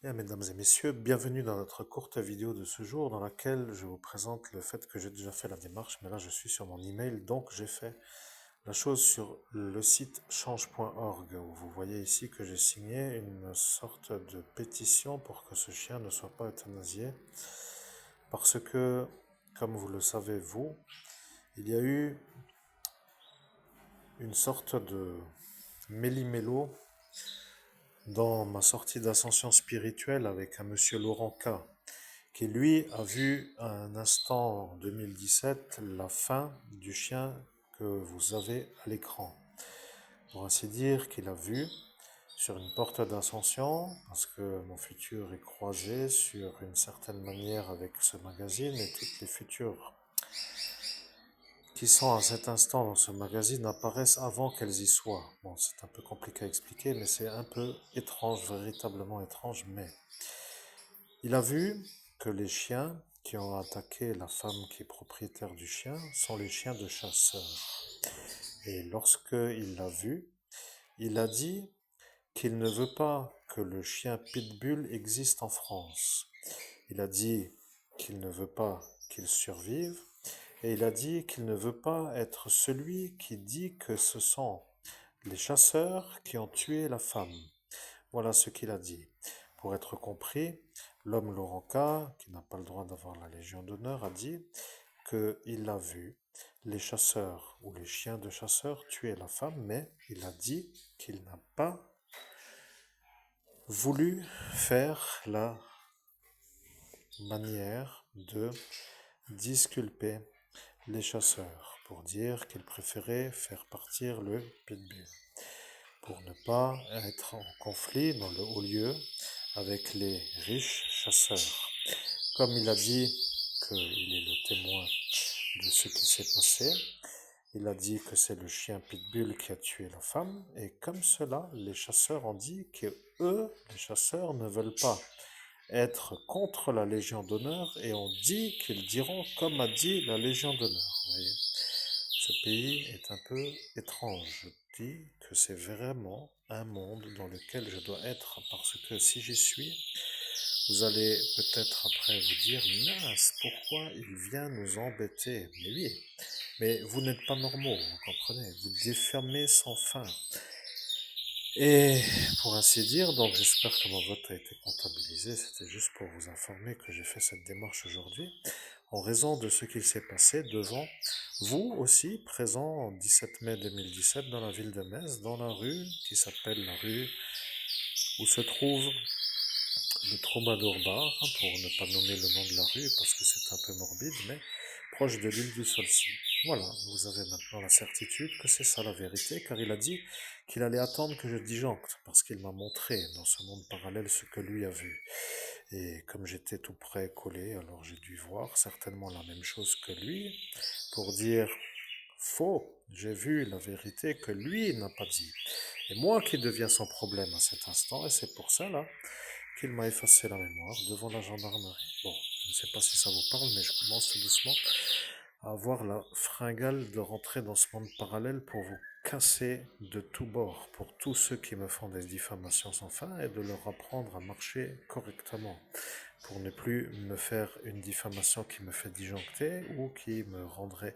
Bien, mesdames et messieurs, bienvenue dans notre courte vidéo de ce jour dans laquelle je vous présente le fait que j'ai déjà fait la démarche, mais là je suis sur mon email, donc j'ai fait la chose sur le site change.org où vous voyez ici que j'ai signé une sorte de pétition pour que ce chien ne soit pas euthanasié parce que, comme vous le savez vous, il y a eu une sorte de méli-mélo dans ma sortie d'ascension spirituelle avec un monsieur Laurent K, qui lui a vu à un instant en 2017 la fin du chien que vous avez à l'écran. Pour ainsi dire qu'il a vu sur une porte d'ascension, parce que mon futur est croisé sur une certaine manière avec ce magazine et toutes les futures qui sont à cet instant dans ce magazine apparaissent avant qu'elles y soient. Bon, c'est un peu compliqué à expliquer, mais c'est un peu étrange, véritablement étrange, mais il a vu que les chiens qui ont attaqué la femme qui est propriétaire du chien sont les chiens de chasseurs. Et lorsque il l'a vu, il a dit qu'il ne veut pas que le chien pitbull existe en France. Il a dit qu'il ne veut pas qu'il survive et il a dit qu'il ne veut pas être celui qui dit que ce sont les chasseurs qui ont tué la femme. Voilà ce qu'il a dit. Pour être compris, l'homme Laurenca, qui n'a pas le droit d'avoir la Légion d'honneur, a dit qu'il a vu les chasseurs ou les chiens de chasseurs tuer la femme, mais il a dit qu'il n'a pas voulu faire la manière de disculper les chasseurs pour dire qu'il préférait faire partir le pitbull pour ne pas être en conflit dans le haut lieu avec les riches chasseurs. Comme il a dit qu'il est le témoin de ce qui s'est passé, il a dit que c'est le chien pitbull qui a tué la femme, et comme cela, les chasseurs ont dit que eux, les chasseurs, ne veulent pas être contre la Légion d'honneur et ont dit qu'ils diront comme a dit la Légion d'honneur. Vous voyez, ce pays est un peu étrange. Je dis que c'est vraiment un monde dans lequel je dois être parce que si j'y suis, vous allez peut-être après vous dire, mince, pourquoi il vient nous embêter? Mais oui, mais vous n'êtes pas normaux, vous comprenez? Vous défermez sans fin. Et pour ainsi dire, donc j'espère que mon vote a été comptabilisé. C'était juste pour vous informer que j'ai fait cette démarche aujourd'hui, en raison de ce qu'il s'est passé devant vous aussi, présent en 17 mai 2017 dans la ville de Metz, dans la rue qui s'appelle la rue où se trouve le Troubadour Bar, pour ne pas nommer le nom de la rue parce que c'est un peu morbide, mais proche de l'île du Saulcy. Voilà, vous avez maintenant la certitude que c'est ça la vérité, car il a dit qu'il allait attendre que je disjoncte, parce qu'il m'a montré dans ce monde parallèle ce que lui a vu. Et comme j'étais tout près collé, alors j'ai dû voir certainement la même chose que lui, pour dire faux, j'ai vu la vérité que lui n'a pas dit. Et moi qui deviens son problème à cet instant, et c'est pour ça là qu'il m'a effacé la mémoire devant la gendarmerie. Bon, je ne sais pas si ça vous parle, mais je commence tout doucement à avoir la fringale de rentrer dans ce monde parallèle pour vous casser de tous bords, pour tous ceux qui me font des diffamations sans fin, et de leur apprendre à marcher correctement, pour ne plus me faire une diffamation qui me fait disjoncter ou qui me rendrait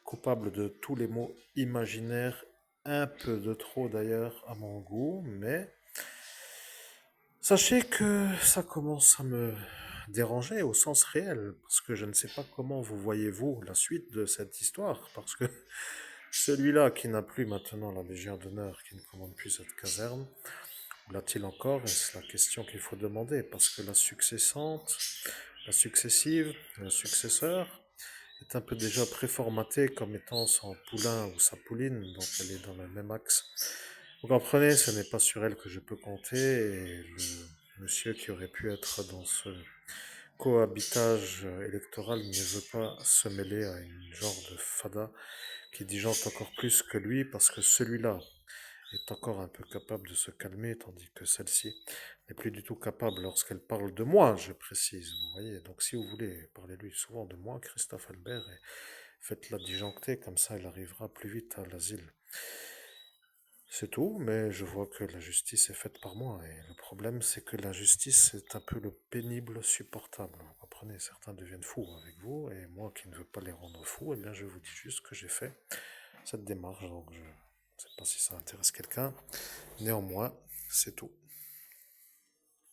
coupable de tous les mots imaginaires, un peu de trop d'ailleurs à mon goût, mais sachez que ça commence à me déranger au sens réel, parce que je ne sais pas comment vous voyez-vous la suite de cette histoire, parce que celui-là qui n'a plus maintenant la Légion d'honneur, qui ne commande plus cette caserne, où l'a-t-il encore? Et c'est la question qu'il faut demander, parce que la successante, la successive, le successeur, est un peu déjà préformatée comme étant son poulain ou sa pouline, donc elle est dans le même axe. Vous comprenez, ce n'est pas sur elle que je peux compter, et le monsieur qui aurait pu être dans ce cohabitage électoral ne veut pas se mêler à une genre de fada qui disjoncte encore plus que lui, parce que celui-là est encore un peu capable de se calmer, tandis que celle-ci n'est plus du tout capable lorsqu'elle parle de moi, je précise, vous voyez. Donc si vous voulez, parlez-lui souvent de moi, Christophe Albert, et faites-la disjoncter, comme ça elle arrivera plus vite à l'asile. C'est tout, mais je vois que la justice est faite par moi. Et le problème, c'est que la justice est un peu le pénible supportable. Vous comprenez, certains deviennent fous avec vous, et moi qui ne veux pas les rendre fous, eh bien, je vous dis juste que j'ai fait cette démarche. Donc, je ne sais pas si ça intéresse quelqu'un. Néanmoins, c'est tout.